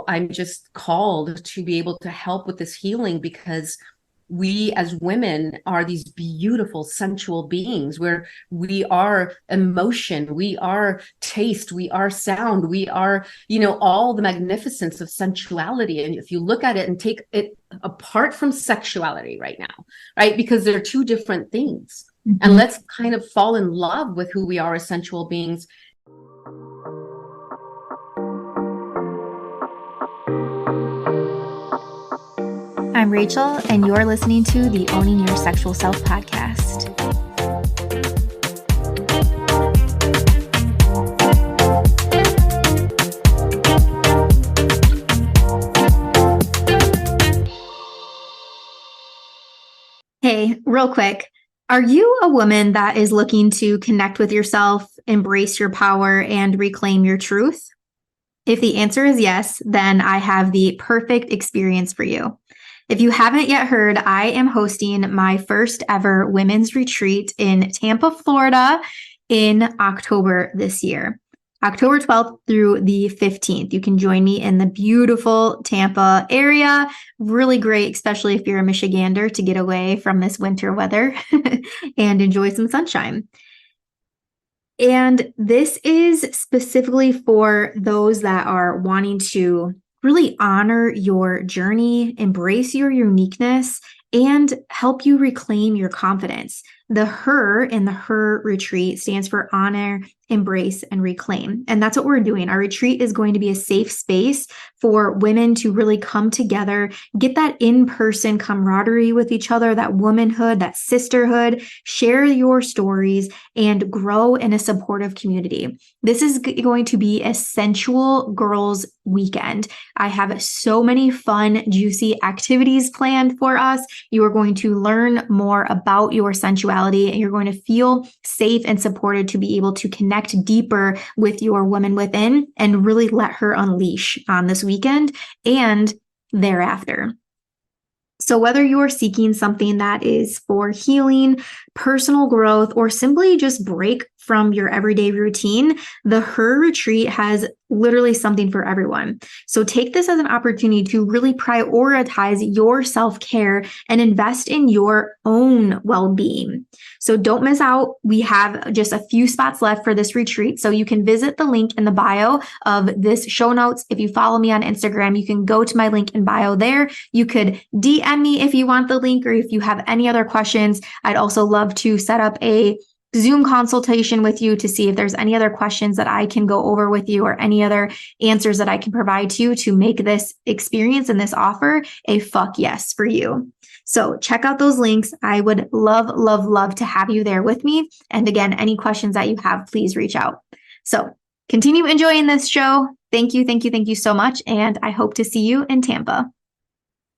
I'm just called to be able to help with this healing because we as women are these beautiful sensual beings where we are emotion, we are taste, we are sound, we are, all the magnificence of sensuality. And if you look at it and take it apart from sexuality right now, right, because they're two different things, and let's kind of fall in love with who we are as sensual beings. I'm Rachel, and you're listening to the Owning Your Sexual Self podcast. Hey, real quick, are you a woman that is looking to connect with yourself, embrace your power, and reclaim your truth? If the answer is yes, then I have the perfect experience for you. If you haven't yet heard, I am hosting my first ever women's retreat in Tampa, Florida in October this year. October 12th through the 15th. You can join me in the beautiful Tampa area. Really great, especially if you're a Michigander, to get away from this winter weather and enjoy some sunshine. And this is specifically for those that are wanting to really honor your journey, embrace your uniqueness, and help you reclaim your confidence. The HER in the HER retreat stands for honor, embrace, and reclaim. And that's what we're doing. Our retreat is going to be a safe space for women to really come together, get that in-person camaraderie with each other, that womanhood, that sisterhood, share your stories, and grow in a supportive community. This is going to be a sensual girls weekend. I have so many fun, juicy activities planned for us. You are going to learn more about your sensuality, and you're going to feel safe and supported to be able to connect deeper with your woman within and really let her unleash on this weekend and thereafter. So whether you're seeking something that is for healing, personal growth, or simply just break from your everyday routine, the HER retreat has literally something for everyone. So take this as an opportunity to really prioritize your self-care and invest in your own well-being. So don't miss out. We have just a few spots left for this retreat. So you can visit the link in the bio of this show notes. If you follow me on Instagram, you can go to my link in bio there. You could DM me if you want the link, or if you have any other questions. I'd also love to set up a Zoom consultation with you to see if there's any other questions that I can go over with you or any other answers that I can provide to you to make this experience and this offer a fuck yes for you. So check out those links. I would love, love, love to have you there with me. And again, any questions that you have, please reach out. So continue enjoying this show. Thank you, thank you, thank you so much. And I hope to see you in Tampa.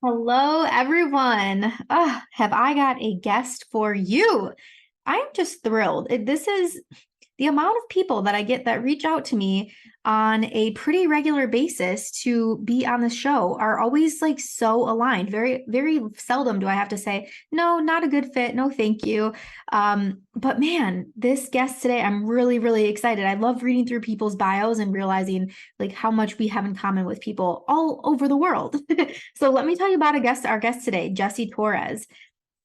Hello, everyone. Have I got a guest for you? I'm just thrilled. This is the amount of people that I get that reach out to me on a pretty regular basis to be on the show are always like so aligned. Very, very seldom do I have to say, no, not a good fit. No, thank you. But man, this guest today, I'm really, really excited. I love reading through people's bios and realizing like how much we have in common with people all over the world. So let me tell you about our guest today, Jessie Torres.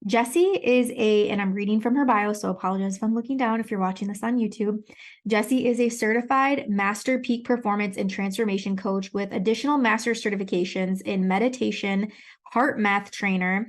Jessie is and I'm reading from her bio, so apologize if I'm looking down if you're watching this on YouTube. Jessie is a certified master peak performance and transformation coach with additional master certifications in meditation, heart math trainer,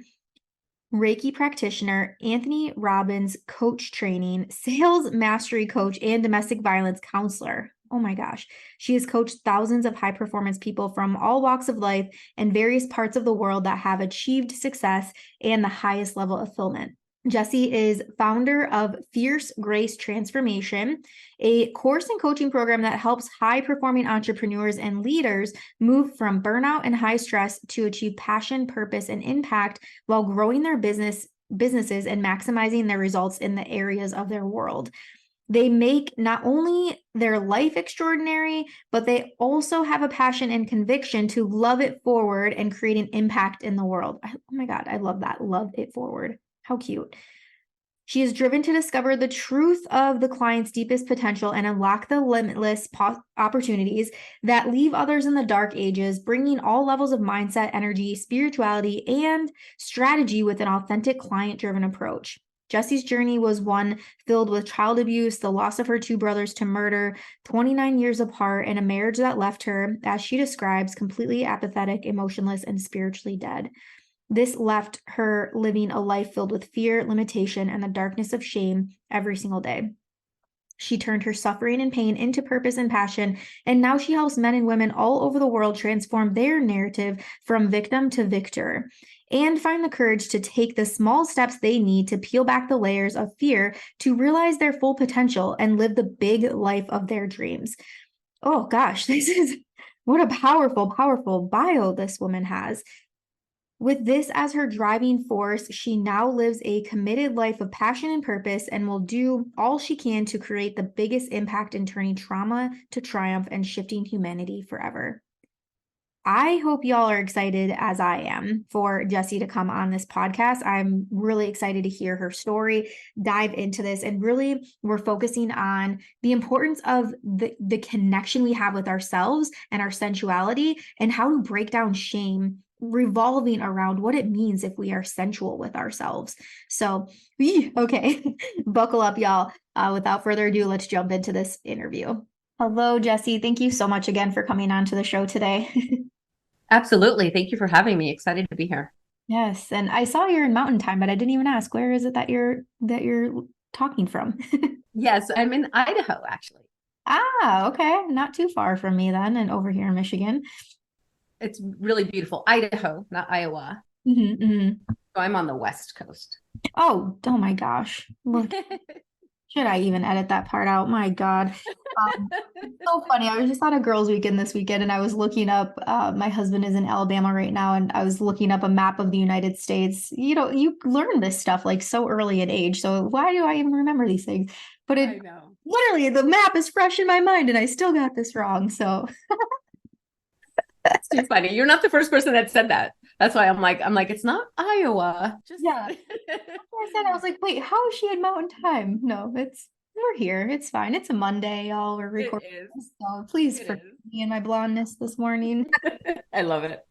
Reiki practitioner, Anthony Robbins coach training, sales mastery coach, and domestic violence counselor. Oh my gosh. She has coached thousands of high performance people from all walks of life and various parts of the world that have achieved success and the highest level of fulfillment. Jessie is founder of Fierce Grace Transformation, a course and coaching program that helps high-performing entrepreneurs and leaders move from burnout and high stress to achieve passion, purpose, and impact while growing their businesses and maximizing their results in the areas of their world. They make not only their life extraordinary, but they also have a passion and conviction to love it forward and create an impact in the world. Oh my God, I love that. Love it forward. How cute. She is driven to discover the truth of the client's deepest potential and unlock the limitless opportunities that leave others in the dark ages, bringing all levels of mindset, energy, spirituality, and strategy with an authentic client-driven approach. Jessie's journey was one filled with child abuse, the loss of her two brothers to murder, 29 years apart, and a marriage that left her, as she describes, completely apathetic, emotionless, and spiritually dead. This left her living a life filled with fear, limitation, and the darkness of shame every single day. She turned her suffering and pain into purpose and passion, and now she helps men and women all over the world transform their narrative from victim to victor and find the courage to take the small steps they need to peel back the layers of fear to realize their full potential and live the big life of their dreams. Oh gosh, what a powerful, powerful bio this woman has. With this as her driving force, she now lives a committed life of passion and purpose and will do all she can to create the biggest impact in turning trauma to triumph and shifting humanity forever. I hope y'all are excited as I am for Jessie to come on this podcast. I'm really excited to hear her story, dive into this, and really we're focusing on the importance of the connection we have with ourselves and our sensuality and how to break down shame revolving around what it means if we are sensual with ourselves. So, okay, buckle up, y'all. Without further ado, let's jump into this interview. Hello, Jessie. Thank you so much again for coming on to the show today. Absolutely. Thank you for having me. Excited to be here. Yes, and I saw you're in Mountain Time, but I didn't even ask where is it that you're talking from? Yes, I'm in Idaho, actually. Okay. Not too far from me then, and over here in Michigan. It's really beautiful. Idaho, not Iowa. So I'm on the West Coast. Oh my gosh. Look, should I even edit that part out? My God. It's so funny. I was just on a girls' weekend this weekend and I was looking up, my husband is in Alabama right now, and I was looking up a map of the United States. You know, you learn this stuff like so early in age. So why do I even remember these things? But I know. literally the map is fresh in my mind and I still got this wrong. So That's too funny. You're not the first person that said that. That's why I'm like, it's not Iowa. Just yeah. I said, I was like, wait, how is she in Mountain Time? No, we're here. It's fine. It's a Monday, y'all. We're It recording. is. So please It forgive is. me and my blondness this morning. I love it.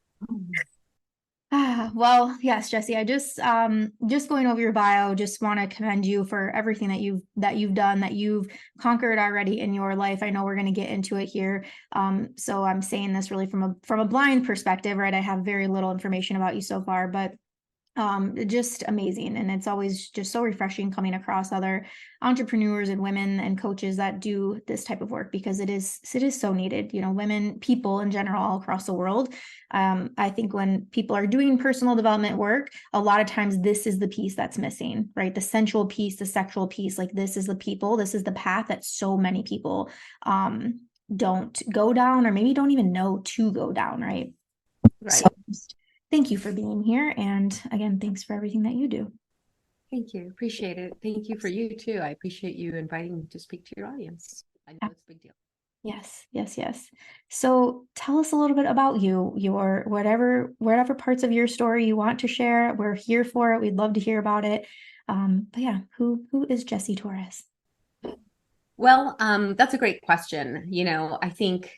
Well, yes, Jessie, I just going over your bio, just want to commend you for everything that you've done, that you've conquered already in your life. I know we're going to get into it here. So I'm saying this really from a blind perspective, right? I have very little information about you so far, but just amazing. And it's always just so refreshing coming across other entrepreneurs and women and coaches that do this type of work, because it is so needed. You know, women, people in general all across the world. I think when people are doing personal development work, a lot of times this is the piece that's missing, right? The sensual piece, the sexual piece, like this is the path that so many people don't go down, or maybe don't even know to go down, right? Right. So thank you for being here. And again, thanks for everything that you do. Thank you. Appreciate it. Thank you for you too. I appreciate you inviting me to speak to your audience. I know it's a big deal. Yes. So tell us a little bit about you, your whatever parts of your story you want to share. We're here for it. We'd love to hear about it. But yeah, who is Jessie Torres? Well, that's a great question. You know, I think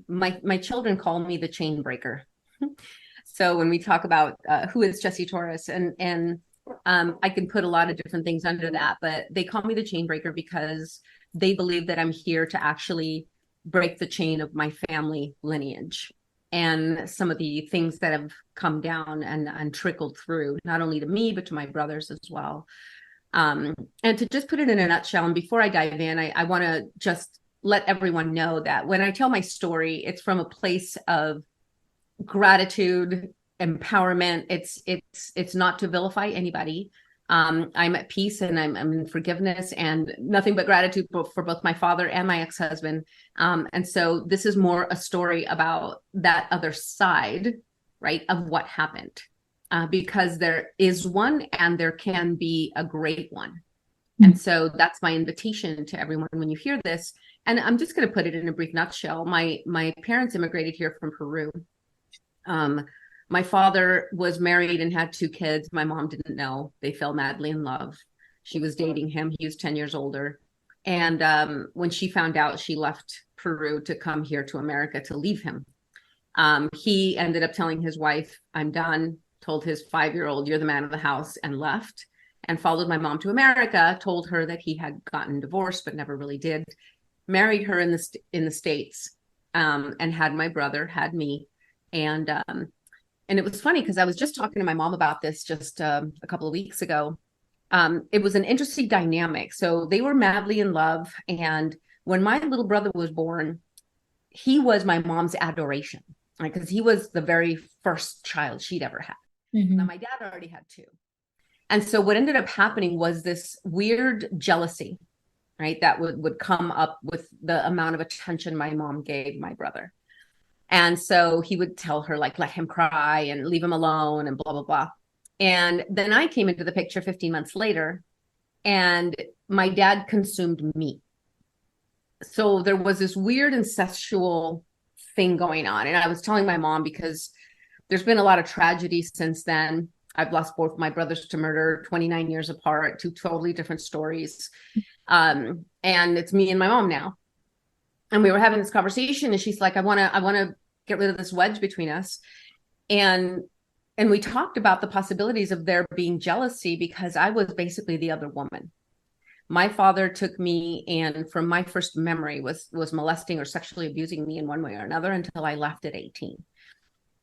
my children call me the chain breaker. So when we talk about who is Jessie Torres, and I can put a lot of different things under that, but they call me the chain breaker because they believe that I'm here to actually break the chain of my family lineage and some of the things that have come down and trickled through, not only to me, but to my brothers as well. And to just put it in a nutshell, and before I dive in, I want to just let everyone know that when I tell my story, it's from a place of gratitude, empowerment. It's not to vilify anybody. I'm at peace and I'm in forgiveness and nothing but gratitude for both my father and my ex-husband. And so this is more a story about that other side, right, of what happened. Because there is one and there can be a great one. And so that's my invitation to everyone when you hear this. And I'm just going to put it in a brief nutshell. My parents immigrated here from Peru. My father was married and had two kids. My mom didn't know. They fell madly in love. She was dating him. He was 10 years older. And when she found out, she left Peru to come here to America to leave him. He ended up telling his wife, I'm done, told his 5-year-old, you're the man of the house, and left, and followed my mom to America, told her that he had gotten divorced, but never really did, married her in the States, and had my brother, had me. And it was funny because I was just talking to my mom about this just a couple of weeks ago. It was an interesting dynamic. So they were madly in love. And when my little brother was born, he was my mom's adoration, because he was the very first child she'd ever had. Now, my dad already had 2. And so what ended up happening was this weird jealousy, right? That would come up with the amount of attention my mom gave my brother. And so he would tell her, like, let him cry and leave him alone and blah, blah, blah. And then I came into the picture 15 months later, and my dad consumed me. So there was this weird incestual thing going on. And I was telling my mom, because there's been a lot of tragedy since then. I've lost both my brothers to murder, 29 years apart, 2 totally different stories. And it's me and my mom now. And we were having this conversation, and she's like, I want to get rid of this wedge between us. And we talked about the possibilities of there being jealousy, because I was basically the other woman. My father took me, and from my first memory was molesting or sexually abusing me in one way or another until I left at 18.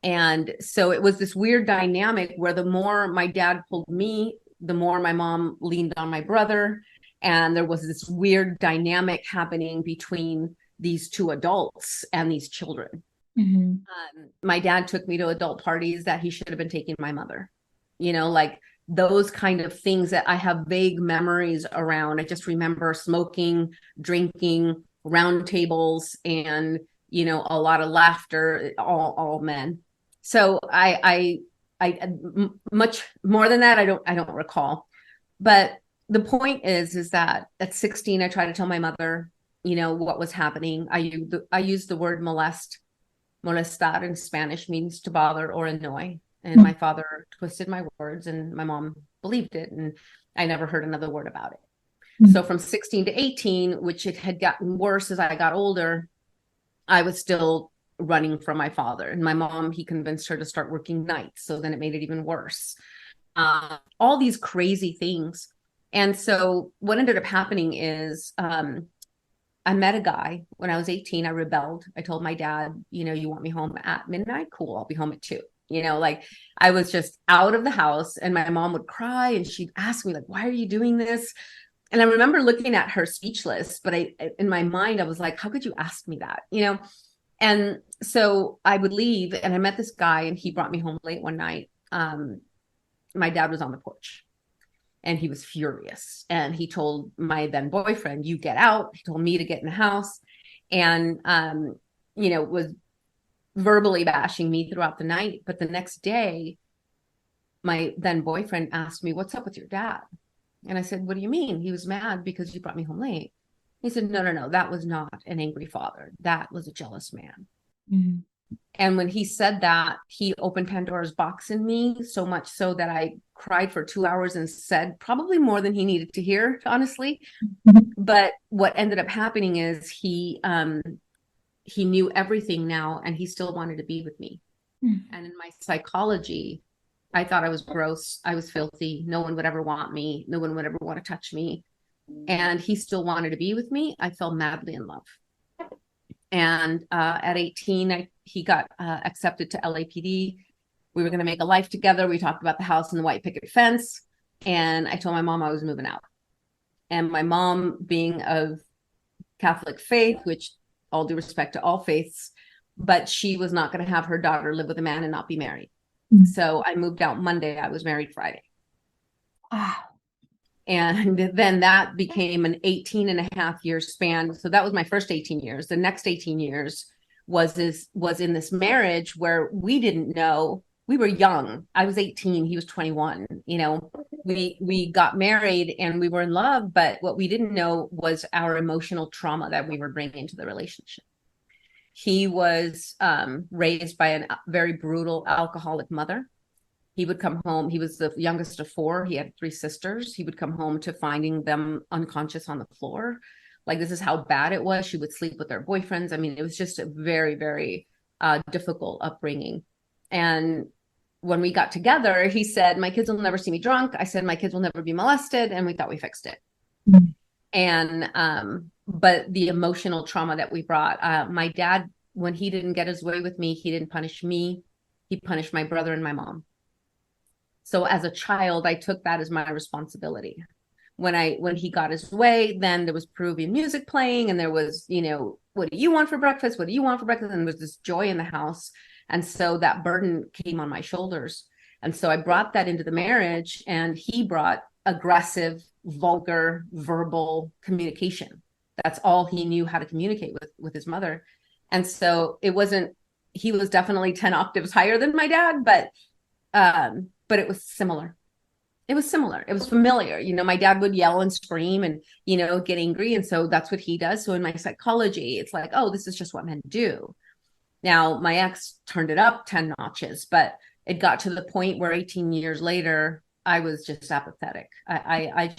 And so it was this weird dynamic where the more my dad pulled me, the more my mom leaned on my brother. And there was this weird dynamic happening between these 2 adults and these children. My dad took me to adult parties that he should have been taking my mother, like those kind of things that I have vague memories around. I just remember smoking, drinking, round tables, and, a lot of laughter, all men. So I much more than that, I don't recall. But the point is that at 16, I tried to tell my mother, what was happening. I used the word molestar in Spanish, means to bother or annoy. And my father twisted my words, and my mom believed it. And I never heard another word about it. So from 16 to 18, which it had gotten worse as I got older, I was still running from my father. And my mom, he convinced her to start working nights. So then it made it even worse. All these crazy things. And so what ended up happening is I met a guy when I was 18. I rebelled. I told my dad, you want me home at midnight? Cool. I'll be home at 2. Like I was just out of the house, and my mom would cry, and she'd ask me, like, why are you doing this? And I remember looking at her speechless, but in my mind, I was like, how could you ask me that? And so I would leave, and I met this guy, and he brought me home late one night. My dad was on the porch, and he was furious. And he told my then boyfriend, you get out. He told me to get in the house, and, was verbally bashing me throughout the night. But the next day, my then boyfriend asked me, what's up with your dad? And I said, what do you mean? He was mad because you brought me home late. He said, no, that was not an angry father. That was a jealous man. And when he said that, he opened Pandora's box in me, so much so that I cried for 2 hours and said probably more than he needed to hear, honestly. But what ended up happening is he knew everything now, and he still wanted to be with me. And in my psychology, I thought I was gross. I was filthy. No one would ever want me. No one would ever want to touch me. And he still wanted to be with me. I fell madly in love. And at 18, he got accepted to LAPD. We were going to make a life together. We talked about the house and the white picket fence. And I told my mom I was moving out. And my mom, being of Catholic faith, which all due respect to all faiths, but she was not going to have her daughter live with a man and not be married. So I moved out Monday. I was married Friday. Wow. And then that became an 18 and a half year span. So that was my first 18 years. The next 18 years was in this marriage where we didn't know. We were young. I was 18. He was 21. We got married and we were in love, but what we didn't know was our emotional trauma that we were bringing to the relationship. He was raised by a very brutal alcoholic mother. He would come home. He was the youngest of four. He had three sisters. He would come home to finding them unconscious on the floor. Like, this is how bad it was. She would sleep with their boyfriends. I mean, it was just a very, very difficult upbringing. And when we got together, he said, my kids will never see me drunk. I said, my kids will never be molested. And we thought we fixed it. Mm-hmm. And, but the emotional trauma that we brought, my dad, when he didn't get his way with me, he didn't punish me. He punished my brother and my mom. So as a child, I took that as my responsibility. When he got his way, then there was Peruvian music playing, and there was, what do you want for breakfast? What do you want for breakfast? And there was this joy in the house. And so that burden came on my shoulders. And so I brought that into the marriage, and he brought aggressive, vulgar, verbal communication. That's all he knew how to communicate with his mother. And so he was definitely 10 octaves higher than my dad, but it was similar. It was similar. It was familiar. My dad would yell and scream and, get angry. And so that's what he does. So in my psychology, it's like, oh, this is just what men do. Now, my ex turned it up 10 notches, but it got to the point where 18 years later, I was just apathetic. I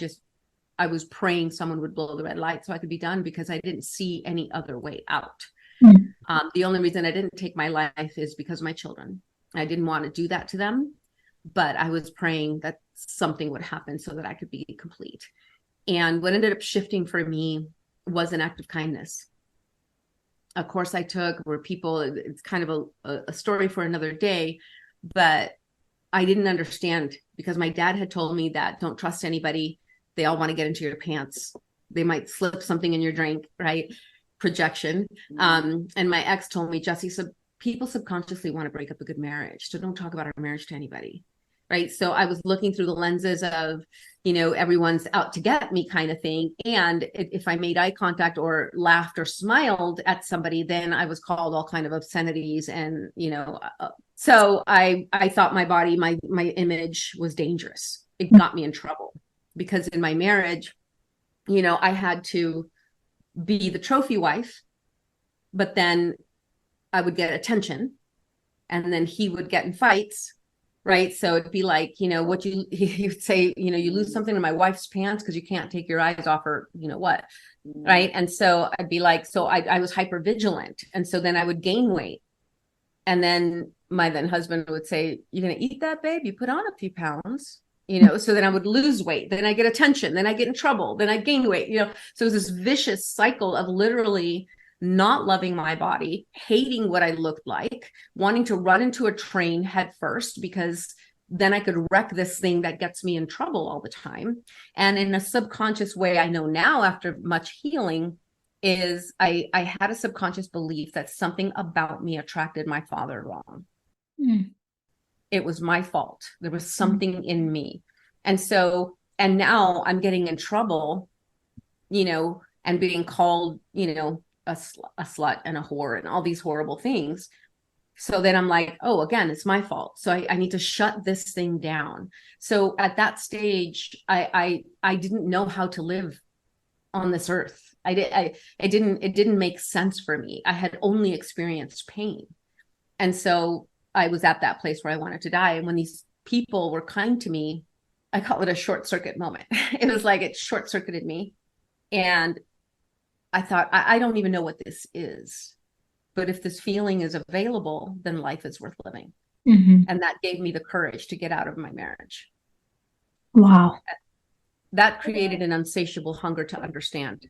was praying someone would blow the red light so I could be done, because I didn't see any other way out. Mm-hmm. The only reason I didn't take my life is because of my children. I didn't want to do that to them, but I was praying that something would happen so that I could be complete. And what ended up shifting for me was an act of kindness. A course I took where people, it's kind of a story for another day, but I didn't understand, because my dad had told me that don't trust anybody. They all want to get into your pants. They might slip something in your drink, right? Projection. And my ex told me, Jessie, people subconsciously want to break up a good marriage. So don't talk about our marriage to anybody. Right. So I was looking through the lenses of, everyone's out to get me kind of thing. And if I made eye contact or laughed or smiled at somebody, then I was called all kind of obscenities. And, so I thought my body, my image was dangerous. It got me in trouble, because in my marriage, I had to be the trophy wife, but then I would get attention, and then he would get in fights. Right. So it'd be like, he would say, you lose something in my wife's pants because you can't take your eyes off her, what. Right. And so I'd be like, so I was hyper vigilant. And so then I would gain weight. And then my then husband would say, you're going to eat that, babe? You put on a few pounds, so then I would lose weight. Then I get attention. Then I get in trouble. Then I gain weight, So it was this vicious cycle of literally not loving my body, hating what I looked like, wanting to run into a train head first, because then I could wreck this thing that gets me in trouble all the time. And in a subconscious way, I know now after much healing, is I had a subconscious belief that something about me attracted my father wrong. It was my fault. There was something in me. And now I'm getting in trouble, and being called, a slut and a whore and all these horrible things. So then I'm like, oh, again, it's my fault. So I need to shut this thing down. So at that stage, I didn't know how to live on this earth. It didn't make sense for me. I had only experienced pain. And so I was at that place where I wanted to die. And when these people were kind to me, I call it a short circuit moment. It was like it short circuited me. And I thought, I don't even know what this is, but if this feeling is available, then life is worth living. Mm-hmm. And that gave me the courage to get out of my marriage. Wow. That created an insatiable hunger to understand.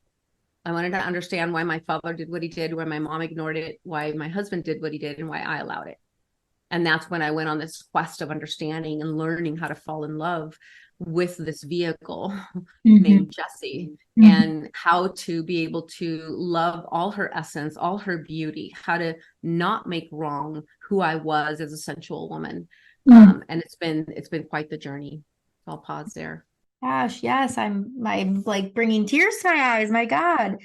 I wanted to understand why my father did what he did, why my mom ignored it, why my husband did what he did, and why I allowed it. And that's when I went on this quest of understanding and learning how to fall in love with this vehicle named Jessie, and how to be able to love all her essence, all her beauty, how to not make wrong who I was as a sensual woman. And it's been quite the journey. So I'll pause there. Gosh, yes, I'm like bringing tears to my eyes. My God.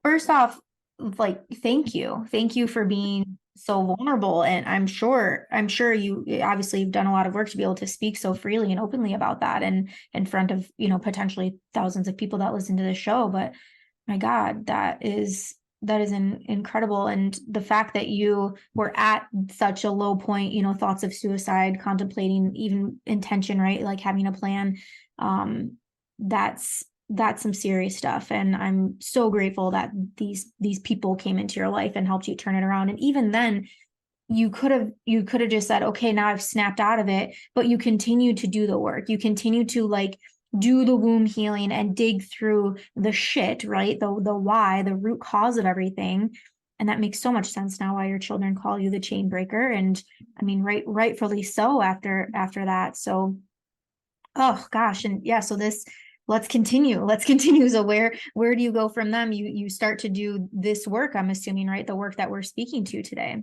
First off, like, thank you for being so vulnerable. And I'm sure you obviously you've done a lot of work to be able to speak so freely and openly about that, and in front of, potentially thousands of people that listen to the show. But my God, that is incredible. And the fact that you were at such a low point, thoughts of suicide, contemplating even intention, right? Like having a plan. That's some serious stuff. And I'm so grateful that these people came into your life and helped you turn it around. And even then, you could have just said, okay, now I've snapped out of it, but you continue to do the work. You continue to like do the womb healing and dig through the shit, right? The why, the root cause of everything. And that makes so much sense now why your children call you the chain breaker. And I mean, rightfully so after that. So, oh gosh. And yeah, so let's continue. So where do you go from them? You start to do this work, I'm assuming, right? The work that we're speaking to today.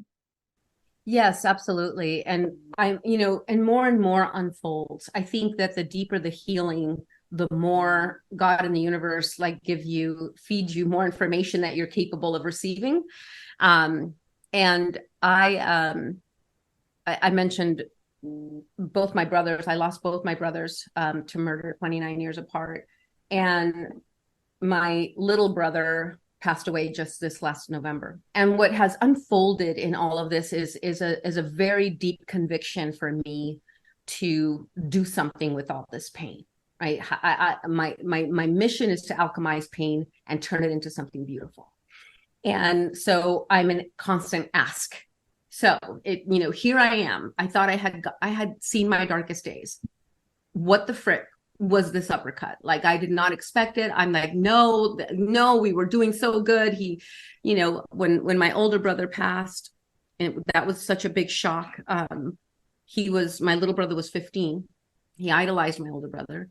Yes, absolutely. And and more unfolds. I think that the deeper the healing, the more God and the universe like feed you more information that you're capable of receiving. And I mentioned both my brothers. I lost both my brothers to murder 29 years apart. And my little brother passed away just this last November. And what has unfolded in all of this is a very deep conviction for me to do something with all this pain. Right. My mission is to alchemize pain and turn it into something beautiful. And so I'm in constant ask. So here I am. I thought I had seen my darkest days. What the frick was this uppercut? Like, I did not expect it. I'm like, no, we were doing so good. He, when my older brother passed, and that was such a big shock. My little brother was 15. He idolized my older brother.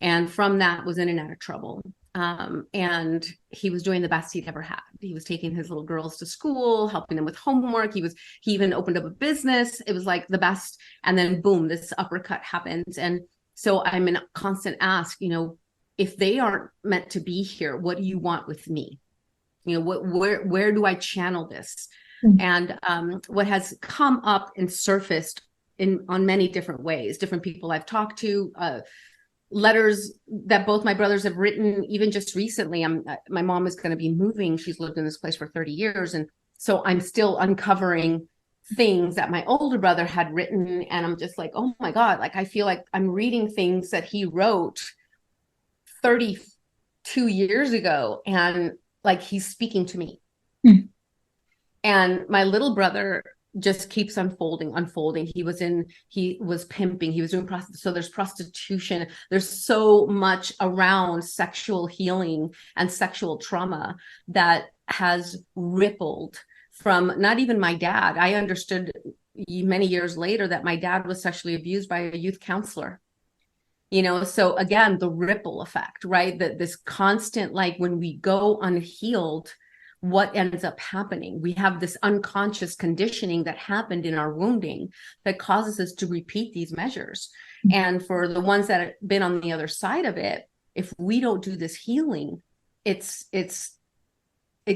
And from that was in and out of trouble. And he was doing the best he'd ever had. He was taking his little girls to school, helping them with homework. He even opened up a business. It was like the best. And then boom, this uppercut happens. And so I'm in constant ask, if they aren't meant to be here, what do you want with me? Where do I channel this? Mm-hmm. And what has come up and surfaced on many different ways, different people I've talked to, letters that both my brothers have written, even just recently. My mom is going to be moving. She's lived in this place for 30 years. And so I'm still uncovering things that my older brother had written. And I'm just like, oh my God, like, I feel like I'm reading things that he wrote 32 years ago. And like, he's speaking to me. Mm. And my little brother just keeps unfolding. He was pimping, he was doing prostitution. So there's prostitution. There's so much around sexual healing and sexual trauma that has rippled from not even my dad. I understood many years later that my dad was sexually abused by a youth counselor. So again, the ripple effect, right? That this constant, like, when we go unhealed, what ends up happening? We have this unconscious conditioning that happened in our wounding that causes us to repeat these measures. Mm-hmm. And for the ones that have been on the other side of it, if we don't do this healing, it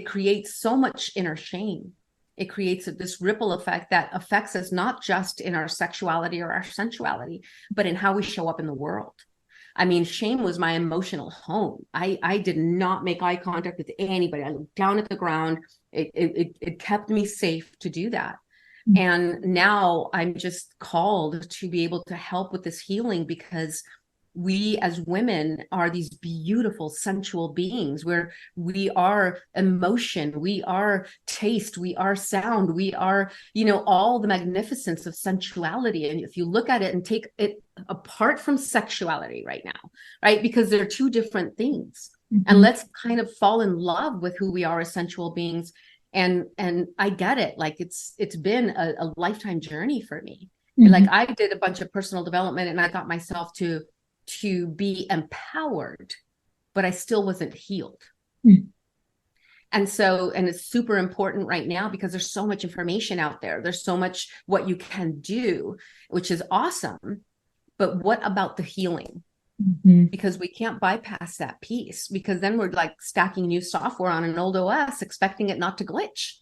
creates so much inner shame. It creates this ripple effect that affects us not just in our sexuality or our sensuality, but in how we show up in the world. I mean, shame was my emotional home. I did not make eye contact with anybody. I looked down at the ground. It kept me safe to do that. Mm-hmm. And now I'm just called to be able to help with this healing, because we as women are these beautiful sensual beings where we are emotion, we are taste, we are sound, we are, all the magnificence of sensuality. And if you look at it and take it apart from sexuality right now, right? Because they're two different things. Mm-hmm. And let's kind of fall in love with who we are as sensual beings. And I get it. Like, it's been a lifetime journey for me. Mm-hmm. Like, I did a bunch of personal development and I got myself to be empowered, but I still wasn't healed. Mm. And it's super important right now because there's so much information out there. There's so much what you can do, which is awesome. But what about the healing? Mm-hmm. Because we can't bypass that piece, because then we're like stacking new software on an old OS, expecting it not to glitch.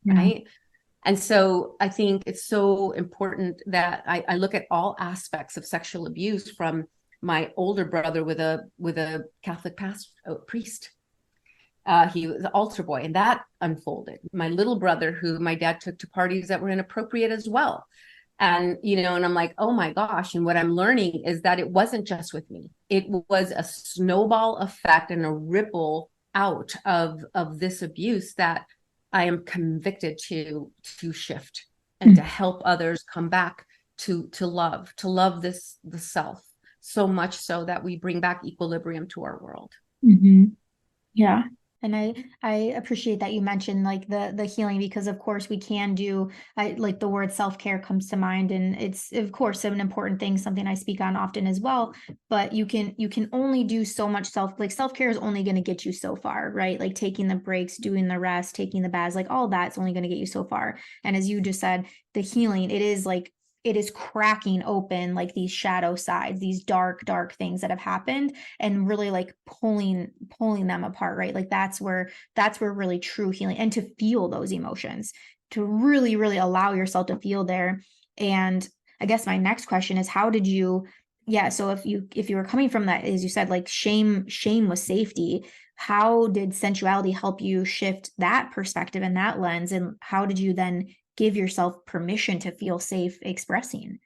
Yeah. Right. And so I think it's so important that I look at all aspects of sexual abuse, from my older brother with a Catholic priest, He was an altar boy, and that unfolded. My little brother, who my dad took to parties that were inappropriate as well. And, and I'm like, oh my gosh. And what I'm learning is that it wasn't just with me. It was a snowball effect and a ripple out of this abuse that I am convicted to shift and to help others come back to love the self, so much so that we bring back equilibrium to our world. Mm-hmm. Yeah. And I appreciate that you mentioned like the healing, because of course we can do, like the word self-care comes to mind, and it's of course an important thing, something I speak on often as well. But you can only do so much self-care is only going to get you so far, right? Like taking the breaks, doing the rest, taking the baths, like all that's only going to get you so far. And as you just said, the healing, it is cracking open like these shadow sides, these dark things that have happened, and really like pulling them apart, right? Like that's where really true healing, and to feel those emotions, to really allow yourself to feel there. And I guess my next question is, how did you, yeah, so if you were coming from that, as you said, like shame was safety, how did sensuality help you shift that perspective and that lens, and how did you then give yourself permission to feel safe expressing?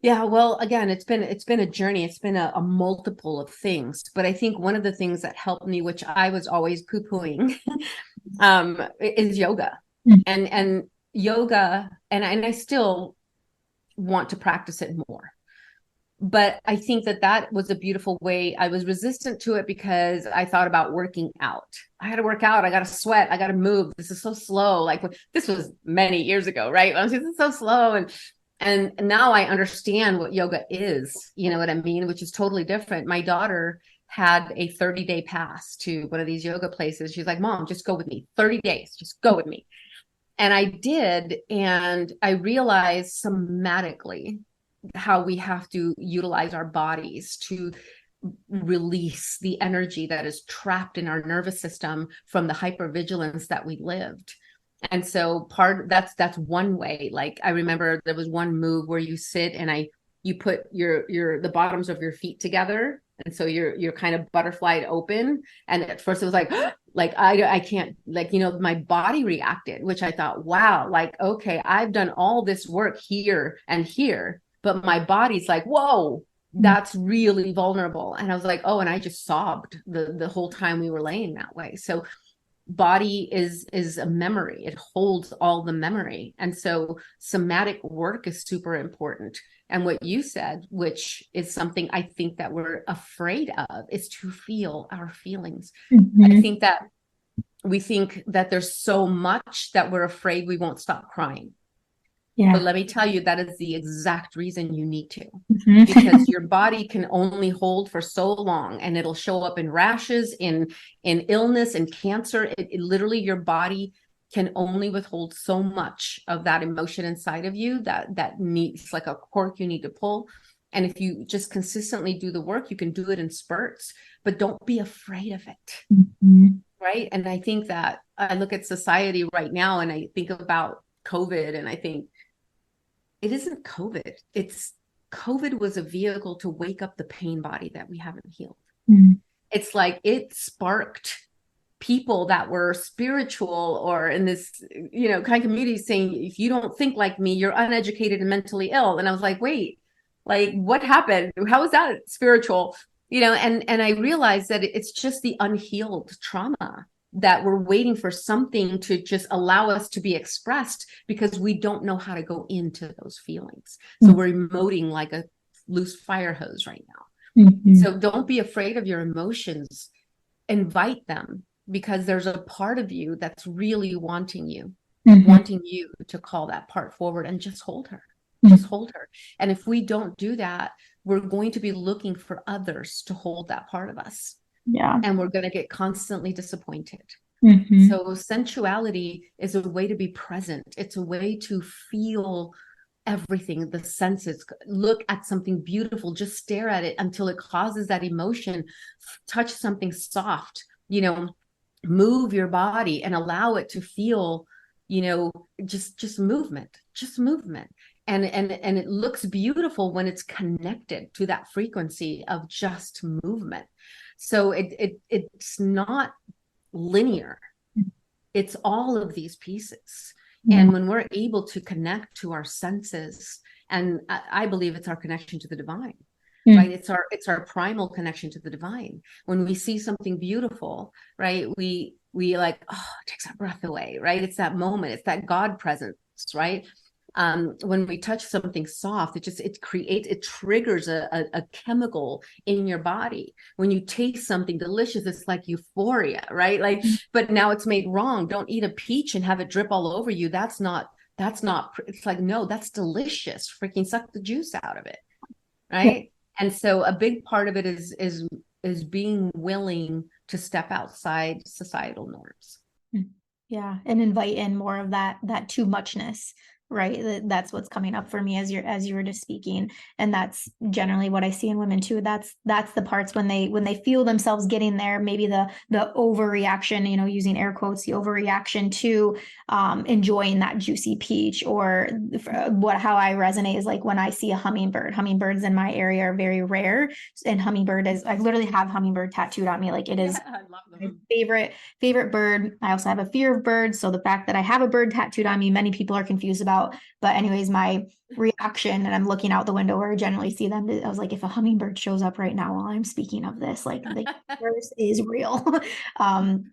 Yeah, well, again, it's been a journey. It's been a multiple of things. But I think one of the things that helped me, which I was always poo-pooing, is yoga. And yoga, and I still want to practice it more. But I think that was a beautiful way. I was resistant to it because I thought about working out. I got to work out. I got to sweat. I got to move. This is so slow. Like this was many years ago, right? I was just so slow. And now I understand what yoga is, you know what I mean? Which is totally different. My daughter had a 30-day pass to one of these yoga places. She's like, Mom, just go with me. 30 days, just go with me. And I did. And I realized somatically how we have to utilize our bodies to release the energy that is trapped in our nervous system from the hypervigilance that we lived. And so that's one way. Like I remember there was one move where you sit and you put the bottoms of your feet together, and so you're kind of butterflied open. And at first it was like like I can't, like, my body reacted, which I thought, wow, like, okay, I've done all this work here and here, but my body's like, whoa, that's really vulnerable. And I was like, oh, and I just sobbed the whole time we were laying that way. So body is a memory. It holds all the memory. And so somatic work is super important. And what you said, which is something I think that we're afraid of, is to feel our feelings. I think that we think that there's so much that we're afraid we won't stop crying. Yeah. But let me tell you, that is the exact reason you need to, because your body can only hold for so long, and it'll show up in rashes, in illness and cancer. It literally, your body can only withhold so much of that emotion inside of you that needs, like a cork you need to pull. And if you just consistently do the work, you can do it in spurts, but don't be afraid of it. Right. And I think that I look at society right now and I think about COVID, and I think, it isn't COVID. COVID was a vehicle to wake up the pain body that we haven't healed. It's like it sparked people that were spiritual or in this, kind of community saying, if you don't think like me, you're uneducated and mentally ill. And I was like, wait, like what happened? How is that spiritual? And I realized that it's just the unhealed trauma, that we're waiting for something to just allow us to be expressed because we don't know how to go into those feelings. So we're emoting like a loose fire hose right now. So don't be afraid of your emotions. Invite them, because there's a part of you that's really wanting you to call that part forward, and just hold her. Just hold her. And if we don't do that, we're going to be looking for others to hold that part of us. Yeah. And we're going to get constantly disappointed. So sensuality is a way to be present. It's a way to feel everything, the senses. Look at something beautiful, just stare at it until it causes that emotion. Touch something soft, move your body and allow it to feel, just movement. And it looks beautiful when it's connected to that frequency of just movement. So it's not linear. It's all of these pieces. Yeah. And when we're able to connect to our senses, and I believe it's our connection to the divine, right? It's our primal connection to the divine. When we see something beautiful, right? We like, oh, it takes our breath away, right? It's that moment, it's that God presence, right? When we touch something soft, it triggers a chemical in your body. When you taste something delicious, it's like euphoria, right? Like, but now it's made wrong. Don't eat a peach and have it drip all over you. That's not, it's like, no, that's delicious. Freaking suck the juice out of it, Yeah. right? And so a big part of it is being willing to step outside societal norms. Yeah, and invite in more of that too muchness, right? That's what's coming up for me as you were just speaking, and that's generally what I see in women too. That's the parts when they feel themselves getting there, maybe the overreaction, using air quotes, the overreaction to enjoying that juicy peach, or how I resonate is like when I see a hummingbird. Hummingbirds in my area are very rare, and I literally have hummingbird tattooed on me, like it is. I love My them. favorite bird. I also have a fear of birds. So the fact that I have a bird tattooed on me, many people are confused about. But anyways, my reaction, and I'm looking out the window where I generally see them, I was like, if a hummingbird shows up right now while I'm speaking of this, like the universe is real. um,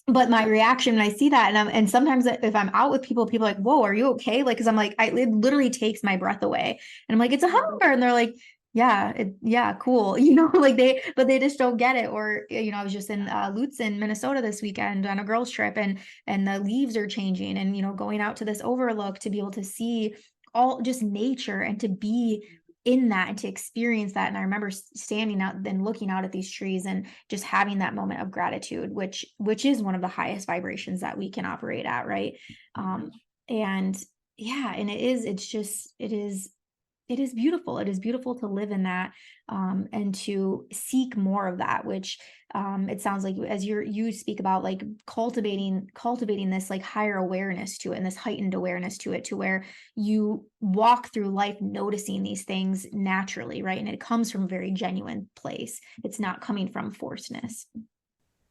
but my reaction when I see that, and sometimes if I'm out with people are like, whoa, are you okay? Like, cause I'm like, it literally takes my breath away. And I'm like, it's a hummingbird. And they're like, yeah, cool. Like but they just don't get it. Or, I was just in Lutz in Minnesota this weekend on a girls trip, and the leaves are changing, and, going out to this overlook to be able to see all just nature and to be in that and to experience that. And I remember standing out then looking out at these trees and just having that moment of gratitude, which is one of the highest vibrations that we can operate at, right? And yeah, and it is beautiful. It is beautiful to live in that, and to seek more of that, which it sounds like as you speak about, like cultivating this like higher awareness to it, and this heightened awareness to it, to where you walk through life noticing these things naturally, right? And it comes from a very genuine place. It's not coming from forcedness.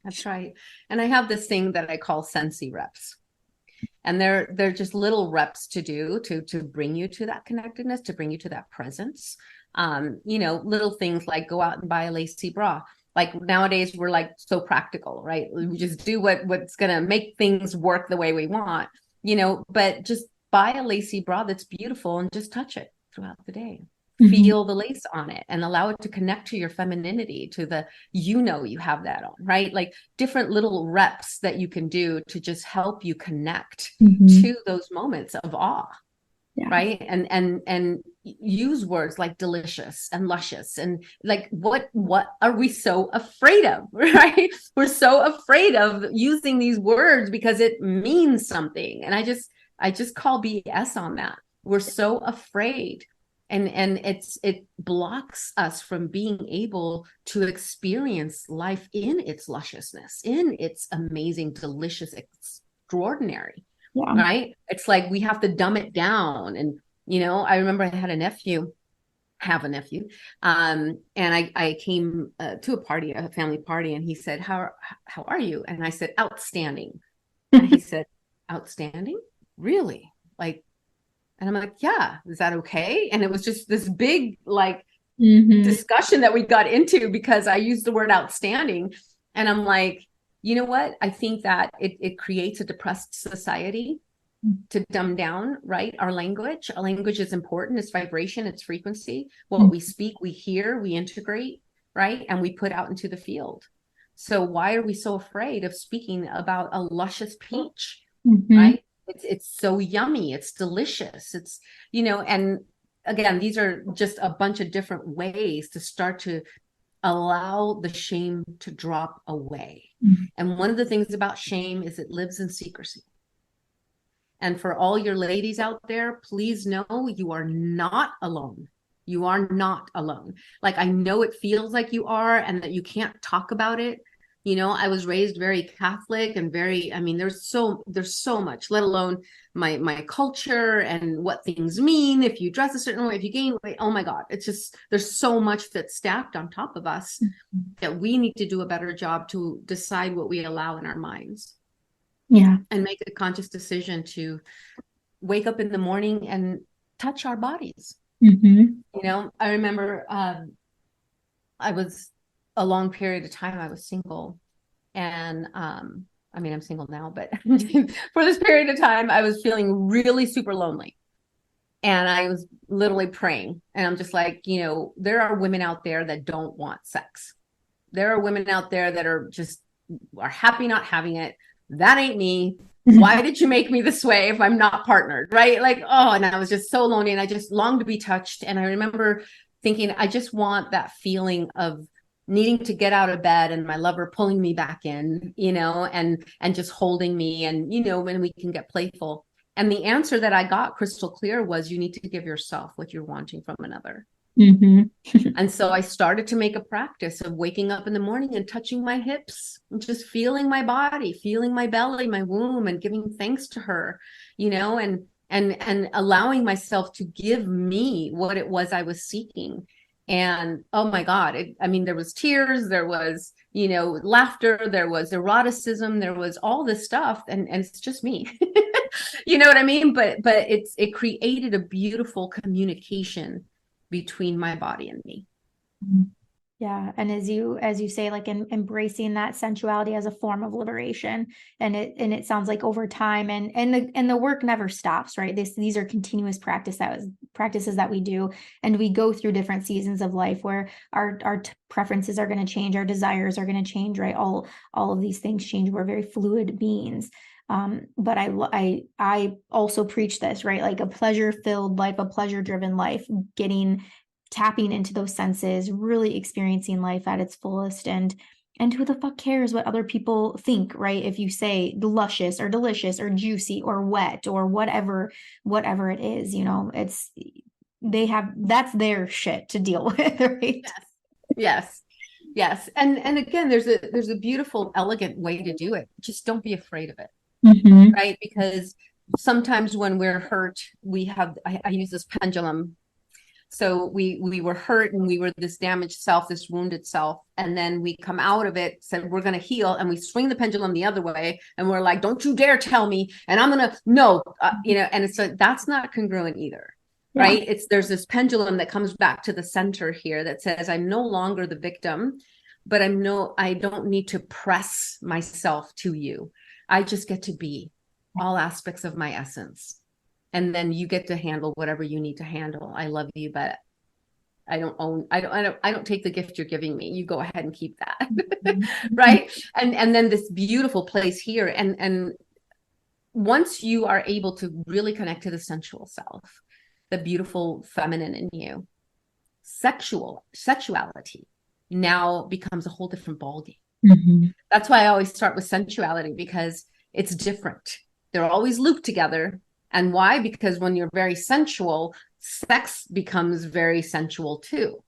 That's right. And I have this thing that I call sensei reps. And they're just little reps to do to bring you to that connectedness, to bring you to that presence. Little things like go out and buy a lacy bra. Like nowadays we're like so practical, right? We just do what's gonna make things work the way we want, but just buy a lacy bra that's beautiful and just touch it throughout the day. Feel the lace on it and allow it to connect to your femininity, to the, you have that on, right? Like different little reps that you can do to just help you connect to those moments of awe. Yeah. Right. And use words like delicious and luscious, and like what are we so afraid of? Right. We're so afraid of using these words because it means something. And I just call BS on that. We're so afraid. And it blocks us from being able to experience life in its lusciousness, in its amazing, delicious, extraordinary. Yeah. Right. It's like we have to dumb it down. And, I remember I had have a nephew. And I came to a family party, and he said, how are you? And I said, outstanding. And he said, outstanding? Really? Like, and I'm like, yeah, is that okay? And it was just this big, like, discussion that we got into because I used the word outstanding. And I'm like, you know what? I think that it creates a depressed society to dumb down, right? Our language is important. It's vibration, it's frequency. What we speak, we hear, we integrate, right? And we put out into the field. So why are we so afraid of speaking about a luscious peach, right? It's so yummy. It's delicious. It's, and again, these are just a bunch of different ways to start to allow the shame to drop away. And one of the things about shame is it lives in secrecy. And for all your ladies out there, please know you are not alone. You are not alone. Like, I know it feels like you are and that you can't talk about it, I was raised very Catholic and very, I mean, there's so much, let alone my culture and what things mean if you dress a certain way, if you gain weight. Oh my God, it's just, there's so much that's stacked on top of us that we need to do a better job to decide what we allow in our minds. Yeah. And make a conscious decision to wake up in the morning and touch our bodies. I remember I was a long period of time I was single, and I mean, I'm single now, but for this period of time I was feeling really super lonely, and I was literally praying, and I'm just like, there are women out there that don't want sex. There are women out there that are happy not having it. That ain't me. Why did you make me this way if I'm not partnered? Right? Like, oh, and I was just so lonely, and I just longed to be touched. And I remember thinking, I just want that feeling of needing to get out of bed and my lover pulling me back in, and just holding me, and when we can get playful. And the answer that I got crystal clear was, you need to give yourself what you're wanting from another. And so I started to make a practice of waking up in the morning and touching my hips and just feeling my body, feeling my belly, my womb, and giving thanks to her, and allowing myself to give me what it was I was seeking. And oh my God, there was tears, there was, laughter, there was eroticism, there was all this stuff. And it's just me. You know what I mean? But it created a beautiful communication between my body and me. Yeah. And as you say, like embracing that sensuality as a form of liberation. And it sounds like over time and the work never stops, right? These are continuous practices that we do. And we go through different seasons of life where our preferences are going to change, our desires are going to change, right? All of these things change. We're very fluid beings. But I also preach this, right? Like a pleasure-filled life, a pleasure-driven life, tapping into those senses, really experiencing life at its fullest. And who the fuck cares what other people think, right? If you say luscious or delicious or juicy or wet or whatever it is, that's their shit to deal with, right? Yes. And again, there's a beautiful, elegant way to do it. Just don't be afraid of it. Right? Because sometimes when we're hurt, I use this pendulum. So we were hurt, and we were this damaged self, this wounded self. And then we come out of it, said, we're going to heal. And we swing the pendulum the other way. And we're like, don't you dare tell me. And I'm going to, no, and it's like, that's not congruent either. Yeah. Right. There's this pendulum that comes back to the center here that says, I'm no longer the victim, but I don't need to press myself to you. I just get to be all aspects of my essence. And then you get to handle whatever you need to handle. I love you, but I don't take the gift you're giving me. You go ahead and keep that. Right. And then this beautiful place here. And once you are able to really connect to the sensual self, the beautiful feminine in you, sexuality now becomes a whole different ballgame. That's why I always start with sensuality, because it's different. They're always looped together. And why? Because when you're very sensual, sex becomes very sensual too.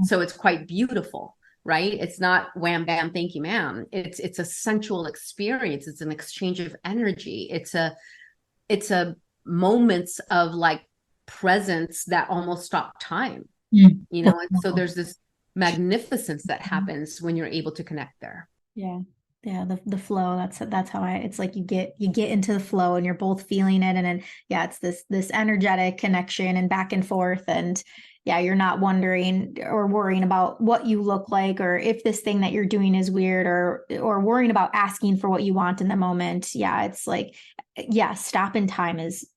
So it's quite beautiful, right? It's not wham, bam, thank you, ma'am. It's a sensual experience. It's an exchange of energy. It's a moments of like presence that almost stop time, And so there's this magnificence that happens when you're able to connect there. Yeah, the flow. That's how it's like you get into the flow, and you're both feeling it, and then it's this energetic connection and back and forth, and you're not wondering or worrying about what you look like, or if this thing that you're doing is weird, or worrying about asking for what you want in the moment. It's like stop in time is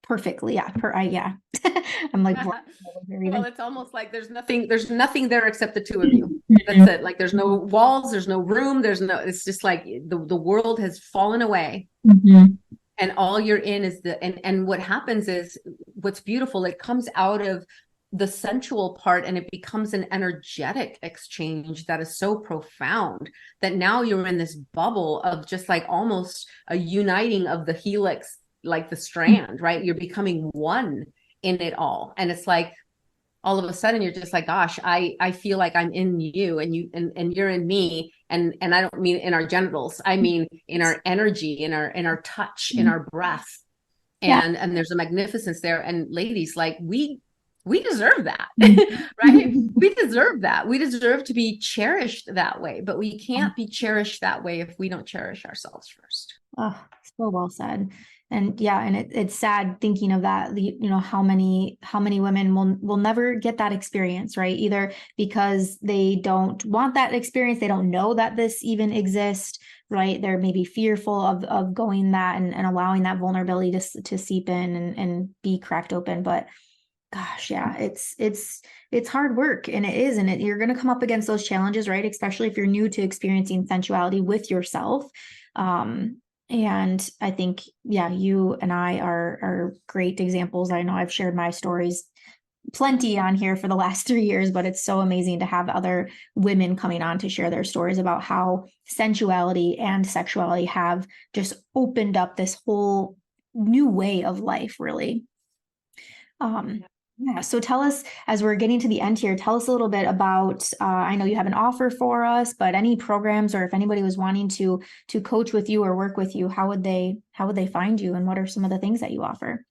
perfectly I'm like well, it's almost like there's nothing there except the two of you. That's it. Like there's no walls, there's no room, it's just like the world has fallen away, and all you're in is and what happens is, what's beautiful, it comes out of the sensual part, and it becomes an energetic exchange that is so profound that now you're in this bubble of just like almost a uniting of the helix, like the strand, right? You're becoming one in it all. And it's like, all of a sudden you're just like, gosh, I feel like I'm in you and and you're in me. And I don't mean in our genitals. I mean in our energy, in our touch, in our breath. Yeah. And there's a magnificence there. And ladies, like we deserve that, right? We deserve that. We deserve to be cherished that way, but we can't be cherished that way if we don't cherish ourselves first. Oh, so well said. And yeah, and it's sad thinking of that, how many women will never get that experience, right? Either because they don't want that experience, they don't know that this even exists, right? They're maybe fearful of going that and allowing that vulnerability to seep in and be cracked open. But gosh, yeah, it's hard work, and it is, and you're going to come up against those challenges, right? Especially if you're new to experiencing sensuality with yourself. And I think, yeah, you and I are great examples. I know I've shared my stories plenty on here for the last 3 years, but it's so amazing to have other women coming on to share their stories about how sensuality and sexuality have just opened up this whole new way of life, really. Yeah. So tell us, as we're getting to the end here, tell us a little bit about, I know you have an offer for us, but any programs, or if anybody was wanting to coach with you or work with you, how would they find you, and what are some of the things that you offer?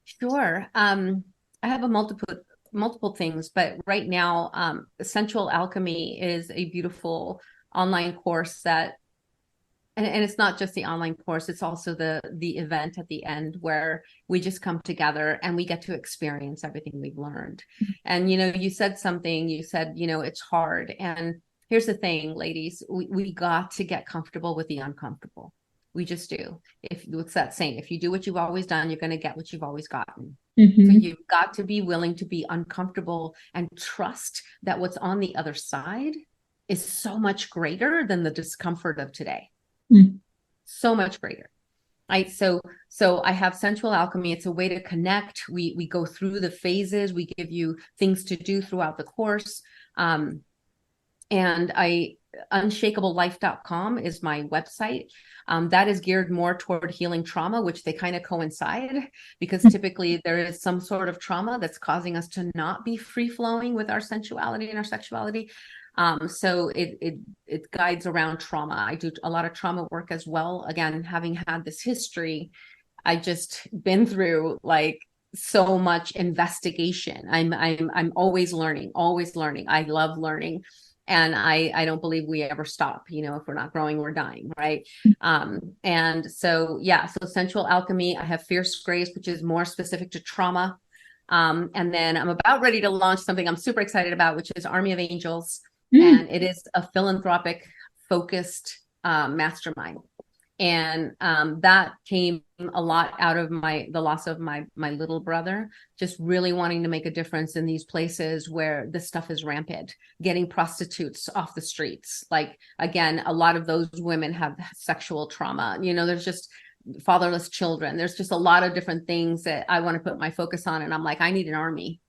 Sure. I have a multiple things, but right now, Sensual Alchemy is a beautiful online course that, and it's not just the online course, it's also the event at the end where we just come together and we get to experience everything we've learned. And you said something, you said, it's hard. And here's the thing, ladies, we got to get comfortable with the uncomfortable. We just do. What's that saying? If you do what you've always done, you're going to get what you've always gotten. So you've got to be willing to be uncomfortable and trust that what's on the other side is so much greater than the discomfort of today. So much greater. Right. So I have Sensual Alchemy. It's a way to connect. We go through the phases. We give you things to do throughout the course. And unshakeablelife.com is my website. That is geared more toward healing trauma, which they kind of coincide, because typically there is some sort of trauma that's causing us to not be free flowing with our sensuality and our sexuality. So it guides around trauma. I do a lot of trauma work as well. Again, having had this history, I just been through like so much investigation. I'm always learning, always learning. I love learning. And I don't believe we ever stop. If we're not growing, we're dying, right? And so, yeah, so Sensual Alchemy, I have Fierce Grace, which is more specific to trauma. And then I'm about ready to launch something I'm super excited about, which is Army of Angels. And it is a philanthropic focused mastermind. And that came a lot out of the loss of my little brother, just really wanting to make a difference in these places where this stuff is rampant, getting prostitutes off the streets. Like, again, a lot of those women have sexual trauma. There's just fatherless children. There's just a lot of different things that I want to put my focus on. And I'm like, I need an army.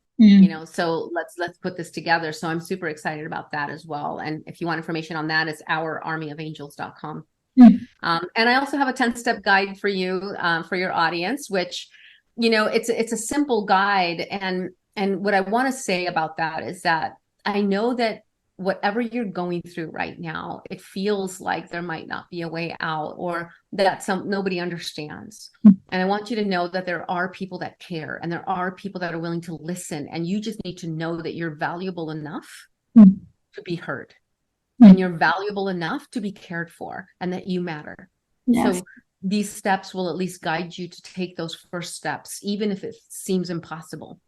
So let's put this together. So I'm super excited about that as well. And if you want information on that, it's ourarmyofangels.com. And I also have a 10-step guide for you, for your audience, which, it's a simple guide. And what I want to say about that is that I know that whatever you're going through right now, it feels like there might not be a way out, or that nobody understands. And I want you to know that there are people that care, and there are people that are willing to listen. And you just need to know that you're valuable enough to be heard. And you're valuable enough to be cared for, and that you matter. Yes. So these steps will at least guide you to take those first steps, even if it seems impossible.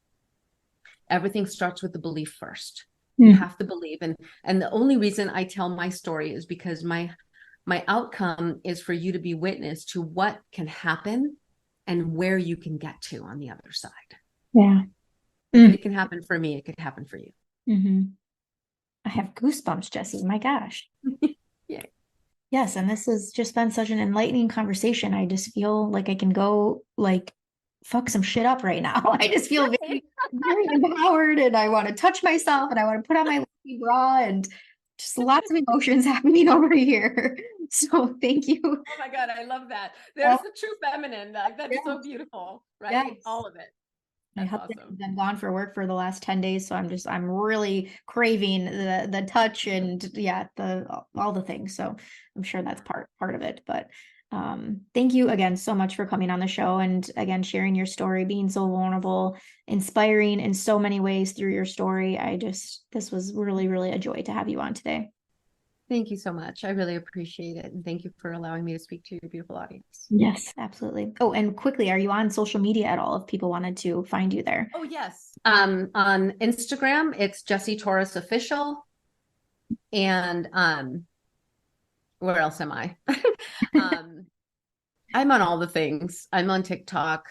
Everything starts with the belief first. You have to believe. And the only reason I tell my story is because my outcome is for you to be witness to what can happen and where you can get to on the other side. Yeah. It can happen for me. It could happen for you. I have goosebumps, Jessie. My gosh. Yeah. Yes. And this has just been such an enlightening conversation. I just feel like I can go fuck some shit up right now. I just feel very, very empowered, and I want to touch myself, and I want to put on my lucky bra, and just lots of emotions happening over here. So thank you. Oh my God. I love that. There's the true feminine. That's so beautiful, right? Yes. All of it. My That's husband has awesome. been gone for work for the last 10 days, so I'm really craving the touch and yeah, the all the things. So I'm sure that's part of it. But thank you again so much for coming on the show and again sharing your story, being so vulnerable, inspiring in so many ways through your story. This was really, really a joy to have you on today. Thank you so much. I really appreciate it. And thank you for allowing me to speak to your beautiful audience. Yes, absolutely. Oh, and quickly, are you on social media at all if people wanted to find you there? Oh, yes. On Instagram, it's Jessie Torres Official. And where else am I? um, I'm on all the things. I'm on TikTok,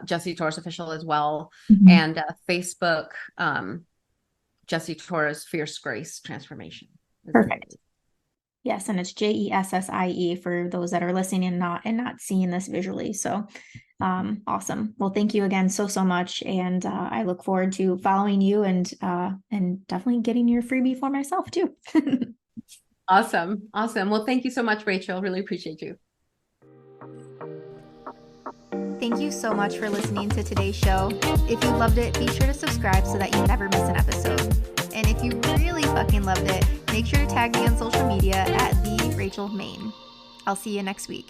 Jessie Torres Official as well, Mhm. and Facebook, Jessie Torres Fierce Grace Transformation. Perfect. Yes, and it's Jessie for those that are listening and not seeing this visually. So awesome. Well, thank you again so much. And I look forward to following you and definitely getting your freebie for myself too. Awesome. Awesome. Well, thank you so much, Rachel. Really appreciate you. Thank you so much for listening to today's show. If you loved it, be sure to subscribe so that you never miss an episode. And if you really fucking loved it, make sure to tag me on social media at @TheRachelMain. I'll see you next week.